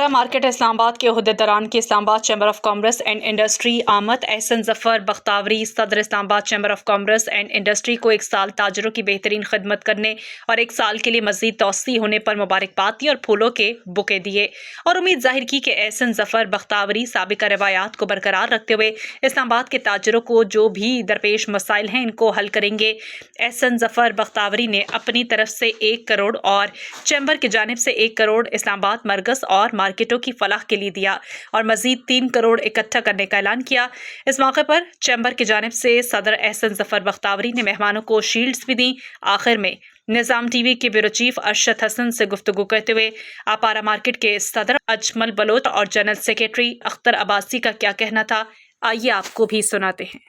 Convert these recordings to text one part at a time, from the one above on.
Market اسلام آباد کے عہدیداران کی اسلام آباد chamber of commerce and industry آمد احسن ظفر بختاوری صدر اسلام آباد chamber of commerce and industry کو 1 سال تاجروں کی بہترین خدمت کرنے اور 1 سال کے لیے مزید توسیع ہونے پر مبارکباد دی اور پھولوں کے بکے دیے اور امید ظاہر کی کہ احسن ظفر بختاوری سابقہ روایات کو برقرار رکھتے ہوئے اسلام آباد کے تاجروں کو جو بھی درپیش مسائل ہیں ان کو حل کریں گے۔ احسن ظفر بختاوری نے اپنی طرف سے 1 کروڑ اور چیمبر کی جانب سے 1 کروڑ اسلام آباد مرکز اور مارکیٹوں کی فلاح کے لیے دیا اور مزید 3 کروڑ اکٹھا کرنے کا اعلان کیا۔ اس موقع پر چیمبر کی جانب سے صدر احسن ظفر بختاوری نے مہمانوں کو شیلڈز بھی دیں۔ آخر میں نظام ٹی وی کے بیورو چیف ارشد حسن سے گفتگو کرتے ہوئے آپارا مارکیٹ کے صدر اجمل بلوچ اور جنرل سیکریٹری اختر عباسی کا کیا کہنا تھا، آئیے آپ کو بھی سناتے ہیں۔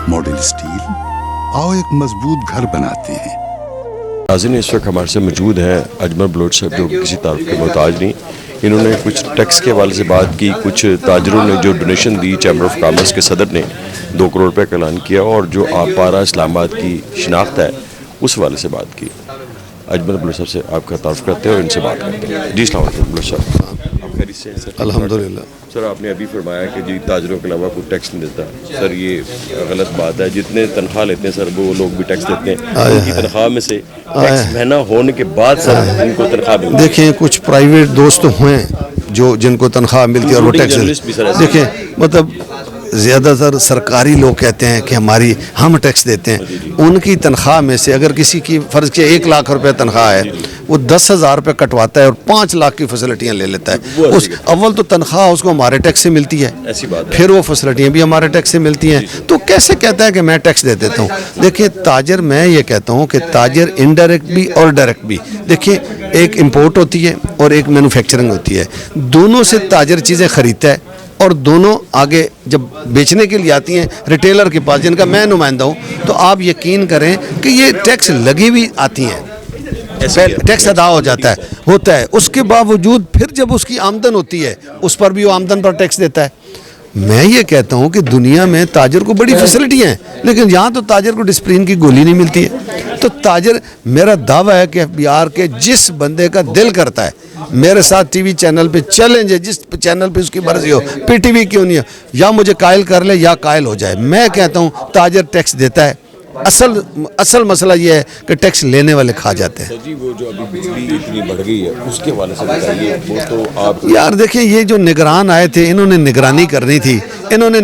ماڈل اسٹیل، آؤ ایک مضبوط گھر بناتے ہیں۔ ناظرین، اس وقت ہمارے سے موجود ہیں اجمل بلوچ صاحب جو کسی تعارف کے محتاج نہیں۔ انہوں نے کچھ ٹیکس کے حوالے سے بات کی، کچھ تاجروں نے جو donation the, chamber of commerce کے صدر نے 2 کروڑ روپے کا اعلان کیا اور جو آپارا اسلام آباد کی شناخت ہے اس حوالے سے بات کی۔ اجمل بلوچ صاحب سے آپ کا تعارف کرتے ہیں اور ان سے بات کرتے ہیں۔ جی السلام علیکم بلوچ صاحب، آپ خیریت سے ہیں؟ الحمدللہ۔ سر، آپ نے ابھی فرمایا کہ جی تاجروں کے علاوہ کوئی ٹیکس نہیں دیتا۔ سر یہ غلط بات ہے، جتنے تنخواہ لیتے ہیں سر وہ لوگ بھی ٹیکس دیتے ہیں، ان کی تنخواہ میں سے ٹیکس مہینہ ہونے کے بعد سر ان کو تنخواہ ملتی ہے۔ دیکھیں کچھ پرائیویٹ دوست ہوئے جو جن کو تنخواہ ملتی ہے اور وہ ٹیکس دیکھیں، مطلب زیادہ تر سرکاری لوگ کہتے ہیں کہ ہم ٹیکس دیتے ہیں، ان کی تنخواہ میں سے اگر کسی کی فرض کے 1 لاکھ روپے تنخواہ ہے، وہ 10,000 روپے کٹواتا ہے اور 5 لاکھ کی فیسلٹیاں لے لیتا ہے۔ اول تو تنخواہ اس کو ہمارے ٹیکس سے ملتی ہے، پھر وہ فیسلٹیاں بھی ہمارے ٹیکس سے ملتی ہیں، تو کیسے کہتا ہے کہ میں ٹیکس دے دیتا ہوں؟ دیکھیں تاجر، میں یہ کہتا ہوں کہ تاجر انڈائریکٹ بھی اور ڈائریکٹ بھی، دیکھیں ایک امپورٹ ہوتی ہے اور ایک مینوفیکچرنگ ہوتی ہے، دونوں سے تاجر چیزیں خریدتا ہے اور دونوں آگے جب بیچنے کے لیے آتی ہیں ریٹیلر کے پاس، جن کا میں نمائندہ ہوں، تو آپ یقین کریں کہ یہ ٹیکس لگی ہوئی آتی ہیں، ٹیکس ادا ہو جاتا ہوتا ہے، اس کے باوجود پھر جب اس کی آمدن ہوتی ہے اس پر بھی وہ آمدن پر ٹیکس دیتا ہے۔ میں یہ کہتا ہوں کہ دنیا میں تاجر کو بڑی فیسلٹیاں ہیں، لیکن یہاں تو تاجر کو ڈسپلین کی گولی نہیں ملتی ہے۔ تو تاجر، میرا دعویٰ ہے کہ بہار کے جس بندے کا دل کرتا ہے میرے ساتھ ٹی وی چینل پہ چیلنج ہے، جس چینل پہ اس کی مرضی ہو، پی ٹی وی کیوں نہیں ہو، یا مجھے قائل کر لے یا قائل ہو جائے، میں کہتا ہوں تاجر ٹیکس دیتا ہے۔ اصل مسئلہ یہ ہے کہ ٹیکس لینے والے کھا جاتے ہیں۔ جی وہ جو ابھی بجلی اتنی بڑھ گئی ہے اس کے حوالے سے بتائیے۔ وہ تو آپ یار دیکھیں، یہ جو نگران آئے تھے انہوں نے نگرانی کرنی تھی، انہوں نے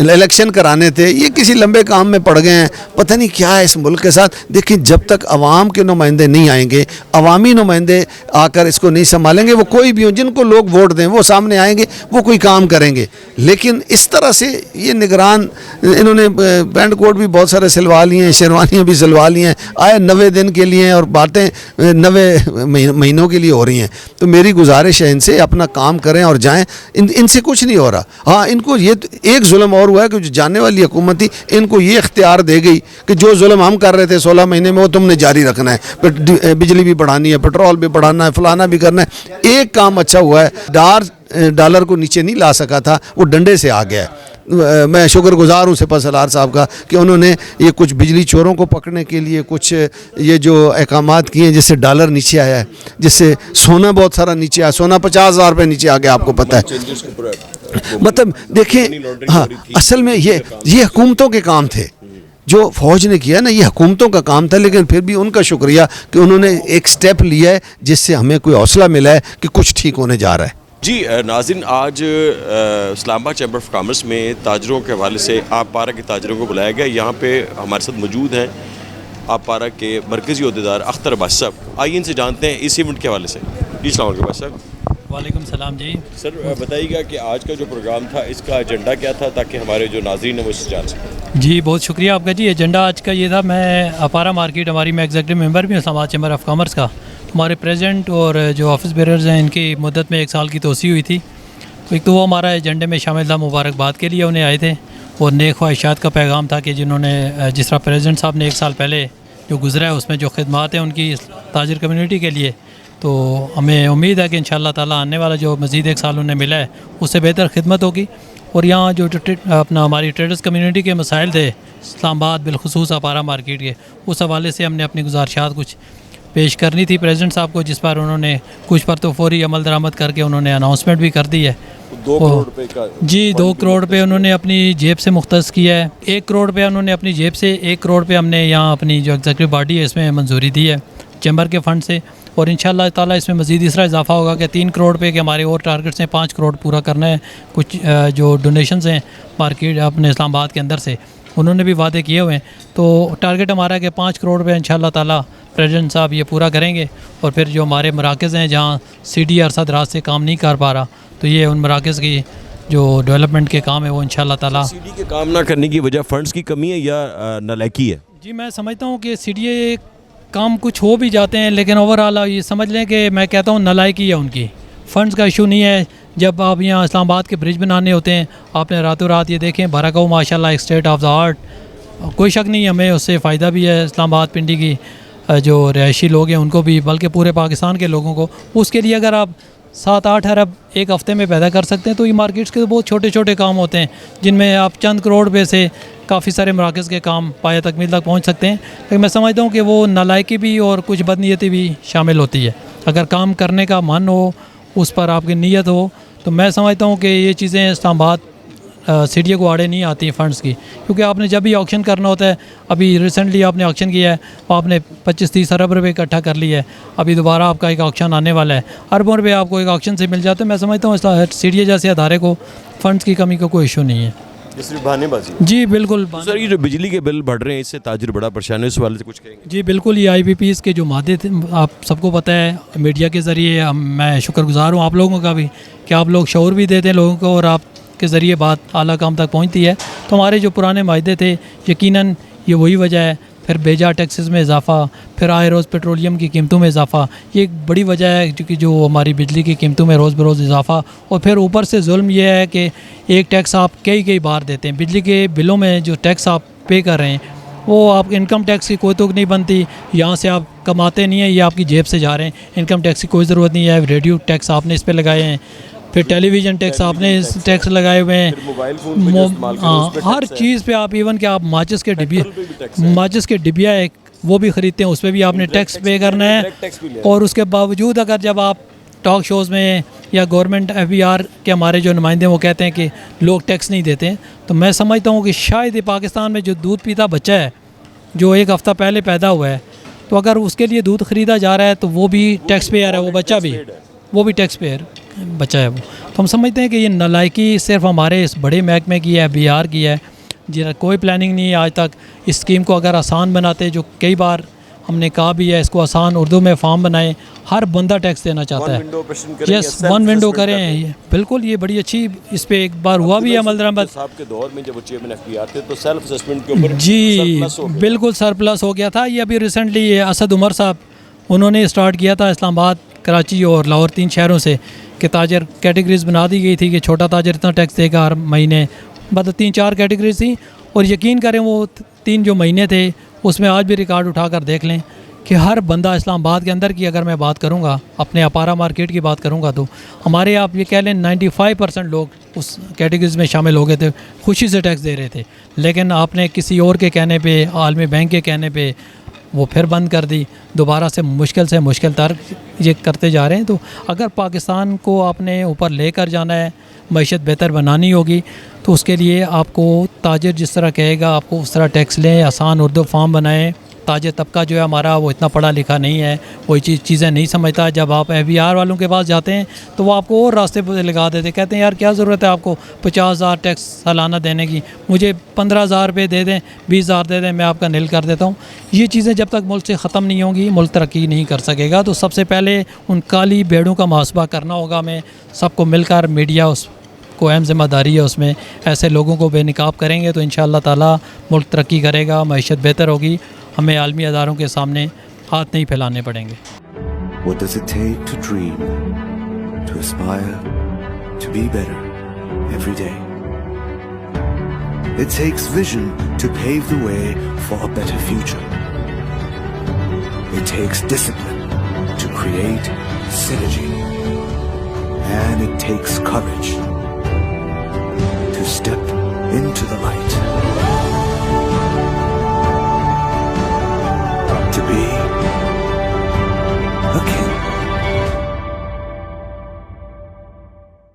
الیکشن کرانے تھے، یہ کسی لمبے کام میں پڑ گئے ہیں، پتہ نہیں کیا ہے اس ملک کے ساتھ۔ دیکھیں جب تک عوام کے نمائندے نہیں آئیں گے، عوامی نمائندے آ کر اس کو نہیں سنبھالیں گے، وہ کوئی بھی ہوں جن کو لوگ ووٹ دیں وہ سامنے آئیں گے، وہ کوئی کام کریں گے۔ لیکن اس طرح سے یہ نگران، انہوں نے پینٹ کوٹ بھی بہت سارے سلوا لی ہیں، شیروانیاں بھی سلوا لی ہیں، آئے 90 دن کے لیے اور باتیں 90 مہینوں کے لیے ہو رہی ہیں۔ تو میری گزارش ہے ان سے اپنا کام کریں اور جائیں، ان سے کچھ نہیں ہو رہا۔ ہاں، ان کو یہ ایک ظلم اور ہوا ہے کہ جو جانے والی حکومت تھی ان کو یہ اختیار دے گئی کہ جو ظلم ہم کر رہے تھے 16 مہینے میں وہ تم نے جاری رکھنا ہے، بجلی بھی بڑھانی ہے، پیٹرول بھی بڑھانا ہے، فلانا بھی کرنا ہے۔ ایک کام اچھا ہوا ہے، ڈالر کو نیچے نہیں لا سکا تھا، وہ ڈنڈے سے آ گیا ہے۔ میں شکر گزار ہوں سپہ سالار صاحب کا کہ انہوں نے یہ کچھ بجلی چوروں کو پکڑنے کے لیے کچھ یہ جو احکامات کیے ہیں، جس سے ڈالر نیچے آیا ہے، جس سے سونا بہت سارا نیچے آیا، سونا 50,000 روپے نیچے آ گیا، آپ کو پتہ ہے۔ مطلب دیکھیں، ہاں اصل میں یہ حکومتوں کے کام تھے، جو فوج نے کیا نا، یہ حکومتوں کا کام تھا، لیکن پھر بھی ان کا شکریہ کہ انہوں نے ایک سٹیپ لیا ہے جس سے ہمیں کوئی حوصلہ ملا ہے کہ کچھ ٹھیک ہونے جا رہا ہے۔ جی ناظرین، آج اسلام آباد چیمبر آف کامرس میں تاجروں کے حوالے سے آپارا کے تاجروں کو بلایا گیا۔ یہاں پہ ہمارے ساتھ موجود ہیں آپارا کے مرکزی عہدیدار اختر عباسی صاحب، آئیے ان سے جانتے ہیں اس ایونٹ کے حوالے سے۔ جی السلام علیکم عباسی صاحب۔ وعلیکم السلام۔ جی سر بتائیے گا کہ آج کا جو پروگرام تھا اس کا ایجنڈا کیا تھا، تاکہ ہمارے جو ناظرین ہیں وہ اس جان سکیں۔ جی بہت شکریہ آپ کا۔ جی ایجنڈا آج کا یہ تھا، میں آپارا مارکیٹ، ہماری میں ایگزیکٹو ممبر بھی ہوں اسلام آباد چیمبر آف کامرس کا۔ ہمارے پریزیڈنٹ اور جو آفس بیررز ہیں ان کی مدت میں 1 سال کی توسیع ہوئی تھی، تو ایک تو وہ ہمارا ایجنڈے میں شامل تھا، مبارکباد کے لیے انہیں آئے تھے اور نیک خواہشات کا پیغام تھا کہ جنہوں نے جس طرح پریزیڈنٹ صاحب نے 1 سال پہلے جو گزرا ہے اس میں جو خدمات ہیں ان کی تاجر کمیونٹی کے لیے، تو ہمیں امید ہے کہ انشاءاللہ تعالیٰ آنے والا جو مزید 1 سال انہیں ملا ہے اس سے بہتر خدمت ہوگی۔ اور یہاں جو اپنا ہماری ٹریڈرز کمیونٹی کے مسائل تھے اسلام آباد بالخصوص آپارا مارکیٹ کے، اس حوالے سے ہم نے اپنی گزارشات کچھ پیش کرنی تھی پریزیڈنٹ صاحب کو، جس پر انہوں نے کچھ پر تو فوری عمل درآمد کر کے انہوں نے اناؤنسمنٹ بھی کر دی ہے. 2 کروڑ روپے کا جی 2 کروڑ روپے انہوں نے اپنی جیب سے مختص کیا ہے. 1 کروڑ روپے انہوں نے اپنی جیب سے، 1 کروڑ روپے ہم نے یہاں اپنی جو ایگزیکٹو باڈی ہے اس میں منظوری دی ہے چیمبر کے فنڈ سے، اور انشاءاللہ تعالیٰ اس میں مزید اس طرح اضافہ ہوگا کہ 3 کروڑ روپے کے ہمارے اور ٹارگٹس ہیں. 5 کروڑ پورا کرنا ہے. کچھ جو ڈونیشنز ہیں مارکیٹ اپنے اسلام آباد کے اندر سے انہوں نے بھی وعدے کیے ہوئے ہیں، تو ٹارگٹ ہمارا ہے کہ 5 کروڑ روپے انشاءاللہ تعالیٰ پریزیڈنٹ صاحب یہ پورا کریں گے. اور پھر جو ہمارے مراکز ہیں جہاں سی ڈی عرصہ دراز سے کام نہیں کر پا رہا، تو یہ ان مراکز کی جو ڈیولپمنٹ کے کام ہے وہ انشاءاللہ تعالیٰ. سی ڈی کے کام نہ کرنے کی وجہ فنڈز کی کمی ہے یا نالائکی ہے؟ جی میں سمجھتا ہوں کہ سی ڈی اے کام کچھ ہو بھی جاتے ہیں، لیکن اوور آل یہ سمجھ لیں کہ میں کہتا ہوں نالائکی ہے ان کی. فنڈز کا ایشو نہیں ہے. جب آپ یہاں اسلام آباد کے برج بنانے ہوتے ہیں، آپ نے راتوں رات یہ دیکھیں بھراکاؤ ماشاءاللہ ایک اسٹیٹ آف دا آرٹ، کوئی شک نہیں ہمیں اس سے فائدہ بھی ہے اسلام آباد پنڈی کی جو رہائشی لوگ ہیں ان کو بھی، بلکہ پورے پاکستان کے لوگوں کو. اس کے لیے اگر آپ 7-8 ارب ایک ہفتے میں پیدا کر سکتے ہیں تو یہ مارکیٹس کے بہت چھوٹے چھوٹے کام ہوتے ہیں جن میں آپ چند کروڑ روپے سے کافی سارے مراکز کے کام پایہ تکمیل تک پہنچ سکتے ہیں. لیکن میں سمجھتا ہوں کہ وہ نالائکی بھی اور کچھ بدنیتی بھی شامل ہوتی ہے. اگر کام کرنے کا من ہو، اس پر آپ کی نیت ہو، تو میں سمجھتا ہوں کہ یہ چیزیں اسلام آباد سی ڈی اے کو آڑے نہیں آتی ہیں فنڈز کی. کیونکہ آپ نے جب بھی آکشن کرنا ہوتا ہے، ابھی ریسنٹلی آپ نے آکشن کیا ہے، آپ نے 25-30 ارب روپے اکٹھا کر لی ہے. ابھی دوبارہ آپ کا ایک آکشن آنے والا ہے، اربوں روپے آپ کو ایک آکشن سے مل جاتے ہیں. میں سمجھتا ہوں سی ڈی اے جیسے ادارے کو فنڈز کی کمی کا کوئی ایشو نہیں ہے. یہ صرف بہانے بازی؟ جی بالکل. سر یہ جو بجلی کے بل بڑھ رہے ہیں اس سے تاجر بڑا پریشان ہے، اس حوالے سے کچھ کہیں گے؟ جی بالکل. یہ آئی پی پیز کے جو مادے تھے آپ سب کو پتہ ہے، میڈیا کے ذریعے میں شکر گزار ہوں آپ لوگوں کا بھی کہ آپ لوگ شعور بھی دیتے ہیں لوگوں کو اور آپ کے ذریعے بات اعلیٰ کام تک پہنچتی ہے. تو ہمارے جو پرانے معاہدے تھے یقیناً یہ وہی وجہ ہے. پھر بیجا ٹیکسز میں اضافہ، پھر آئے روز پیٹرولیم کی قیمتوں میں اضافہ، یہ ایک بڑی وجہ ہے کیونکہ جو ہماری بجلی کی قیمتوں میں روز بروز اضافہ. اور پھر اوپر سے ظلم یہ ہے کہ ایک ٹیکس آپ کئی بار دیتے ہیں. بجلی کے بلوں میں جو ٹیکس آپ پے کر رہے ہیں وہ آپ انکم ٹیکس کی کوئی توق نہیں بنتی. یہاں سے آپ کماتے نہیں ہیں، یہ آپ کی جیب سے جا رہے ہیں. انکم ٹیکس کی کوئی ضرورت نہیں ہے. ریڈیو ٹیکس آپ نے اس پہ لگائے ہیں، پھر ٹیلی ویژن ٹیکس آپ نے ٹیکس لگائے ہوئے ہیں. ہر چیز پہ آپ ایون کہ آپ ماچس کے ڈبیا ایک وہ بھی خریدتے ہیں، اس پہ بھی آپ نے ٹیکس پے کرنا ہے. اور اس کے باوجود اگر جب آپ ٹاک شوز میں یا گورنمنٹ ایف بی آر کے ہمارے جو نمائندے وہ کہتے ہیں کہ لوگ ٹیکس نہیں دیتے ہیں، تو میں سمجھتا ہوں کہ شاید یہ پاکستان میں جو دودھ پیتا بچہ ہے جو 1 ہفتہ پہلے پیدا ہوا ہے، تو اگر اس کے لیے دودھ خریدا جا رہا ہے تو وہ بھی ٹیکس پیئر ہے، وہ بچہ بھی، وہ بھی ٹیکس پیئر بچہ ہے وہ. تو ہم سمجھتے ہیں کہ یہ نالائکی صرف ہمارے اس بڑے محکمے کی ہے، بی آر کی ہے، جن کوئی پلاننگ نہیں ہے آج تک. اس اسکیم کو اگر آسان بناتے، جو کئی بار ہم نے کہا بھی ہے اس کو آسان اردو میں فارم بنائیں، ہر بندہ ٹیکس دینا چاہتا ہے. یس 1 ونڈو کریں. بالکل یہ بڑی اچھی، اس پہ ایک بار ہوا بھی ہے عمل درآمد صاحب کے دور میں جب وہ چیئرمین ایف بی آر تھے تو سیلف اسسمنٹ کے اوپر جی بالکل سرپلس ہو گیا تھا. یہ ابھی ریسنٹلی اسد عمر صاحب انہوں نے اسٹارٹ کیا تھا اسلام آباد، کراچی اور لاہور 3 شہروں سے کہ تاجر کیٹیگریز بنا دی گئی تھی کہ چھوٹا تاجر اتنا ٹیکس دے گا ہر مہینے. مطلب 3-4 کیٹیگریز تھیں اور یقین کریں وہ 3 جو مہینے تھے اس میں آج بھی ریکارڈ اٹھا کر دیکھ لیں کہ ہر بندہ اسلام آباد کے اندر کی اگر میں بات کروں گا، اپنے اپارا مارکیٹ کی بات کروں گا، تو ہمارے آپ یہ کہہ لیں 95% لوگ اس کیٹیگریز میں شامل ہو گئے تھے، خوشی سے ٹیکس دے رہے تھے. لیکن آپ نے کسی اور کے کہنے پہ، عالمی بینک کے کہنے پہ وہ پھر بند کر دی. دوبارہ سے مشکل تر یہ کرتے جا رہے ہیں. تو اگر پاکستان کو آپ نے اوپر لے کر جانا ہے، معیشت بہتر بنانی ہوگی، تو اس کے لیے آپ کو تاجر جس طرح کہے گا آپ کو اس طرح ٹیکس لیں، آسان اردو فارم بنائیں. تاجر طبقہ جو ہے ہمارا وہ اتنا پڑھا لکھا نہیں ہے، وہ چیزیں نہیں سمجھتا. جب آپ ایف بی آر والوں کے پاس جاتے ہیں تو وہ آپ کو اور راستے پہ لگا دیتے، کہتے ہیں یار کیا ضرورت ہے آپ کو 50,000 ٹیکس سالانہ دینے کی، مجھے 15,000 روپے دے دیں، 20,000 دے دیں، میں آپ کا نل کر دیتا ہوں. یہ چیزیں جب تک ملک سے ختم نہیں ہوں گی ملک ترقی نہیں کر سکے گا. تو سب سے پہلے ان کالی بھیڑوں کا محاسبہ کرنا ہوگا. ہمیں سب کو مل کر، میڈیا اس کو اہم ذمہ داری ہے، اس میں ایسے لوگوں کو بے نقاب کریں گے تو انشاءاللہ تعالی ملک ترقی کرے گا، معیشت بہتر ہوگی. ہمیں عالمی اداروں کے سامنے ہاتھ نہیں پھیلانے پڑیں گے. What does it take to dream, to aspire, to be better every day? It takes vision to pave the way for a better future. It takes discipline to create synergy. And it takes courage to step into the light.